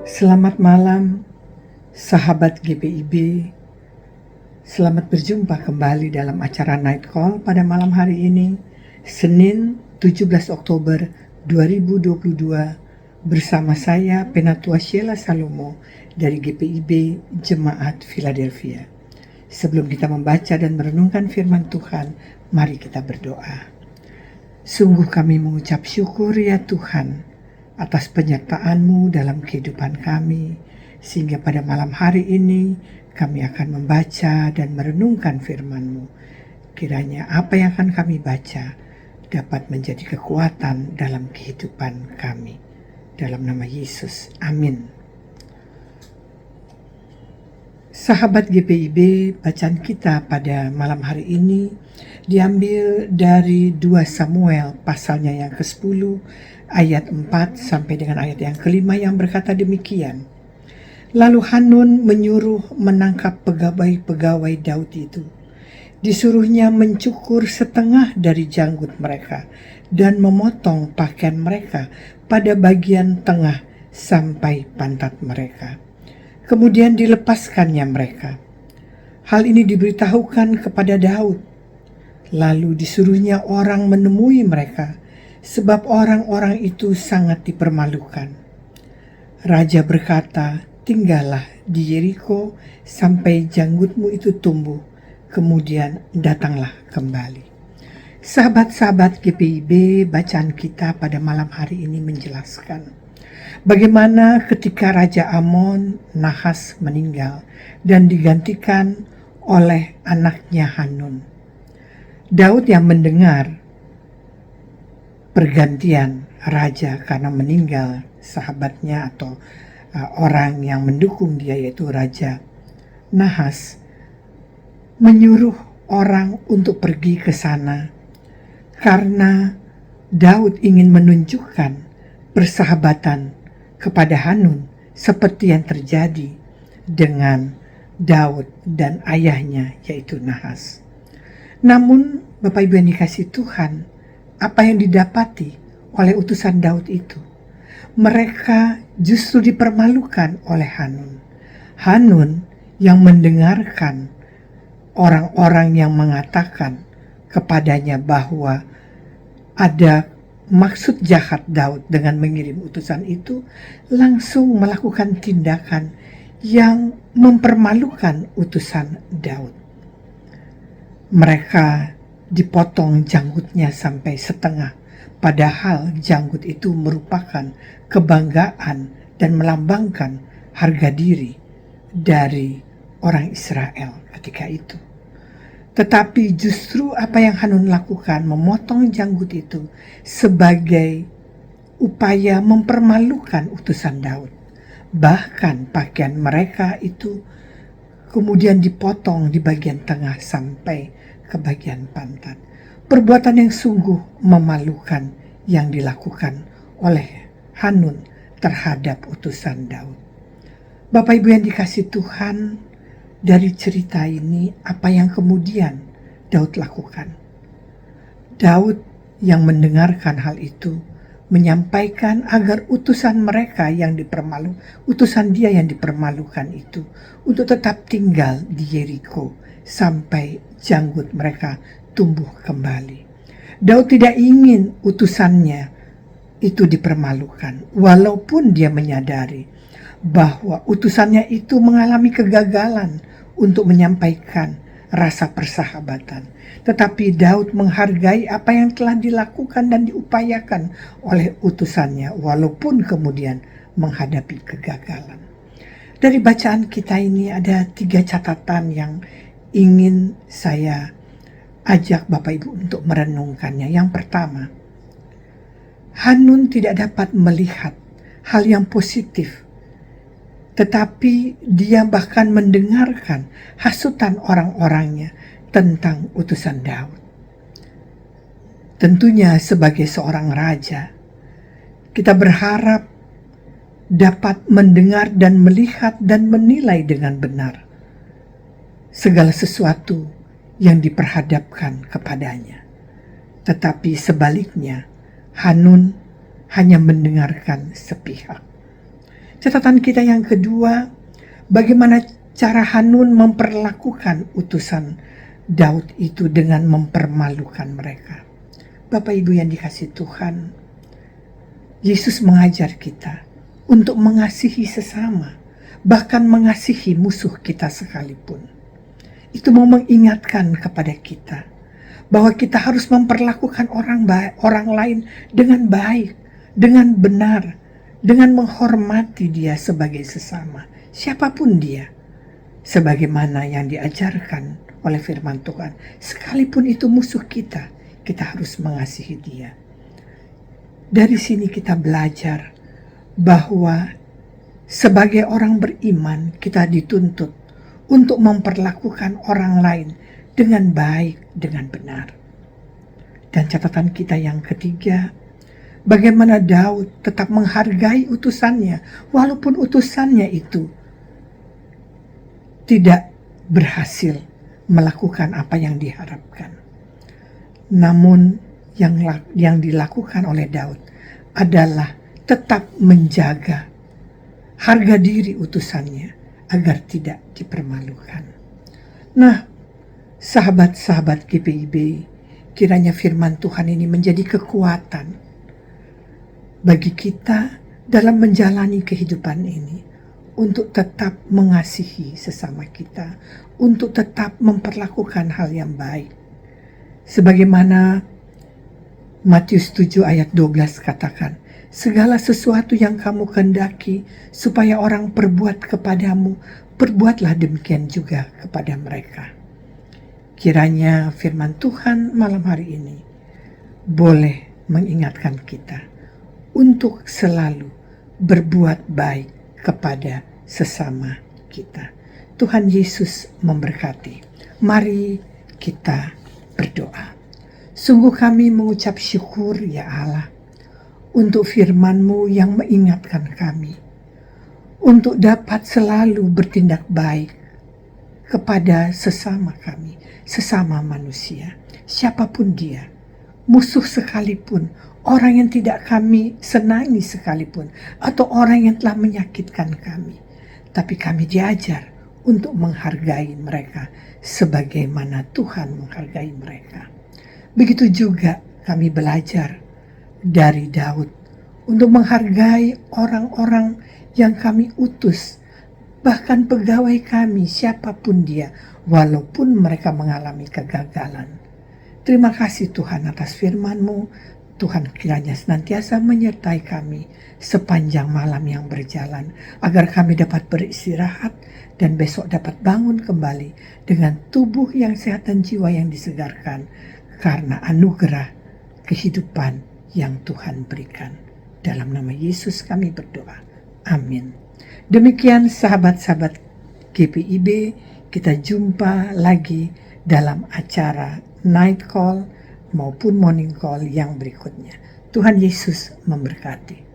Selamat malam, sahabat GPIB. Selamat berjumpa kembali dalam acara Night Call pada malam hari ini, Senin 17 Oktober 2022, bersama saya Penatua Sheila Salomo dari GPIB Jemaat Philadelphia. Sebelum kita membaca dan merenungkan firman Tuhan, mari kita berdoa. Sungguh kami mengucap syukur ya Tuhan, atas penyertaan-Mu dalam kehidupan kami, sehingga pada malam hari ini kami akan membaca dan merenungkan firman-Mu. Kiranya apa yang akan kami baca dapat menjadi kekuatan dalam kehidupan kami. Dalam nama Yesus, amin. Sahabat GPIB, bacaan kita pada malam hari ini diambil dari 2 Samuel pasalnya yang ke-10 ayat 4 sampai dengan ayat yang ke-5 yang berkata demikian. Lalu Hanun menyuruh menangkap pegawai-pegawai Daud itu. Disuruhnya mencukur setengah dari janggut mereka dan memotong pakaian mereka pada bagian tengah sampai pantat mereka. Kemudian dilepaskannya mereka. Hal ini diberitahukan kepada Daud. Lalu disuruhnya orang menemui mereka, sebab orang-orang itu sangat dipermalukan. Raja berkata, tinggallah di Yeriko sampai janggutmu itu tumbuh, kemudian datanglah kembali. Sahabat-sahabat GPIB, bacaan kita pada malam hari ini menjelaskan bagaimana ketika Raja Amon, Nahas meninggal dan digantikan oleh anaknya Hanun. Daud yang mendengar pergantian raja karena meninggal sahabatnya atau orang yang mendukung dia, yaitu Raja Nahas, menyuruh orang untuk pergi ke sana karena Daud ingin menunjukkan persahabatan kepada Hanun seperti yang terjadi dengan Daud dan ayahnya, yaitu Nahas. Namun Bapak Ibu yang dikasihi Tuhan, apa yang didapati oleh utusan Daud itu? Mereka justru dipermalukan oleh Hanun. Hanun yang mendengarkan orang-orang yang mengatakan kepadanya bahwa ada maksud jahat Daud dengan mengirim utusan itu, langsung melakukan tindakan yang mempermalukan utusan Daud. Mereka dipotong janggutnya sampai setengah, padahal janggut itu merupakan kebanggaan dan melambangkan harga diri dari orang Israel ketika itu. Tetapi justru apa yang Hanun lakukan, memotong janggut itu sebagai upaya mempermalukan utusan Daud. Bahkan pakaian mereka itu kemudian dipotong di bagian tengah sampai ke bagian pantat. Perbuatan yang sungguh memalukan yang dilakukan oleh Hanun terhadap utusan Daud. Bapak Ibu yang dikasihi Tuhan, dari cerita ini apa yang kemudian Daud lakukan? Daud yang mendengarkan hal itu menyampaikan agar utusan dia yang dipermalukan itu untuk tetap tinggal di Yeriko sampai janggut mereka tumbuh kembali. Daud tidak ingin utusannya itu dipermalukan, walaupun dia menyadari bahwa utusannya itu mengalami kegagalan untuk menyampaikan rasa persahabatan. Tetapi Daud menghargai apa yang telah dilakukan dan diupayakan oleh utusannya, walaupun kemudian menghadapi kegagalan. Dari bacaan kita ini ada 3 catatan yang ingin saya ajak Bapak Ibu untuk merenungkannya. Yang pertama, Hanun tidak dapat melihat hal yang positif, tetapi dia bahkan mendengarkan hasutan orang-orangnya tentang utusan Daud. Tentunya sebagai seorang raja, kita berharap dapat mendengar dan melihat dan menilai dengan benar segala sesuatu yang diperhadapkan kepadanya. tetapi sebaliknya Hanun hanya mendengarkan sepihak. Catatan kita yang kedua, bagaimana cara Hanun memperlakukan utusan Daud itu dengan mempermalukan mereka. Bapak Ibu yang dikasihi Tuhan, Yesus mengajar kita untuk mengasihi sesama, bahkan mengasihi musuh kita sekalipun. Itu mau mengingatkan kepada kita bahwa kita harus memperlakukan orang lain dengan baik, dengan benar, dengan menghormati dia sebagai sesama, siapapun dia, sebagaimana yang diajarkan oleh firman Tuhan. Sekalipun itu musuh kita, kita harus mengasihi dia. Dari sini kita belajar bahwa sebagai orang beriman kita dituntut untuk memperlakukan orang lain dengan baik, dengan benar. Dan catatan kita yang ketiga, bagaimana Daud tetap menghargai utusannya, walaupun utusannya itu tidak berhasil melakukan apa yang diharapkan. Namun yang dilakukan oleh Daud adalah tetap menjaga harga diri utusannya agar tidak dipermalukan. Nah, sahabat-sahabat GPIB, kiranya firman Tuhan ini menjadi kekuatan bagi kita dalam menjalani kehidupan ini, untuk tetap mengasihi sesama kita, untuk tetap memperlakukan hal yang baik. Sebagaimana Matius 7 ayat 12 katakan, segala sesuatu yang kamu kehendaki supaya orang perbuat kepadamu, perbuatlah demikian juga kepada mereka. Kiranya firman Tuhan malam hari ini boleh mengingatkan kita untuk selalu berbuat baik kepada sesama kita. Tuhan Yesus memberkati. Mari kita berdoa. Sungguh kami mengucap syukur ya Allah untuk firman-Mu yang mengingatkan kami untuk dapat selalu bertindak baik kepada sesama kami, sesama manusia, siapapun dia, musuh sekalipun, orang yang tidak kami senangi sekalipun, atau orang yang telah menyakitkan kami. Tapi kami diajar untuk menghargai mereka sebagaimana Tuhan menghargai mereka. Begitu juga kami belajar dari Daud untuk menghargai orang-orang yang kami utus, bahkan pegawai kami siapapun dia, walaupun mereka mengalami kegagalan. Terima kasih Tuhan atas firman-Mu. Tuhan kiranya senantiasa menyertai kami sepanjang malam yang berjalan, agar kami dapat beristirahat dan besok dapat bangun kembali dengan tubuh yang sehat dan jiwa yang disegarkan, karena anugerah kehidupan yang Tuhan berikan. Dalam nama Yesus kami berdoa. Amin. Demikian sahabat-sahabat GPIB, kita jumpa lagi dalam acara Night Call maupun Morning Call yang berikutnya. Tuhan Yesus memberkati.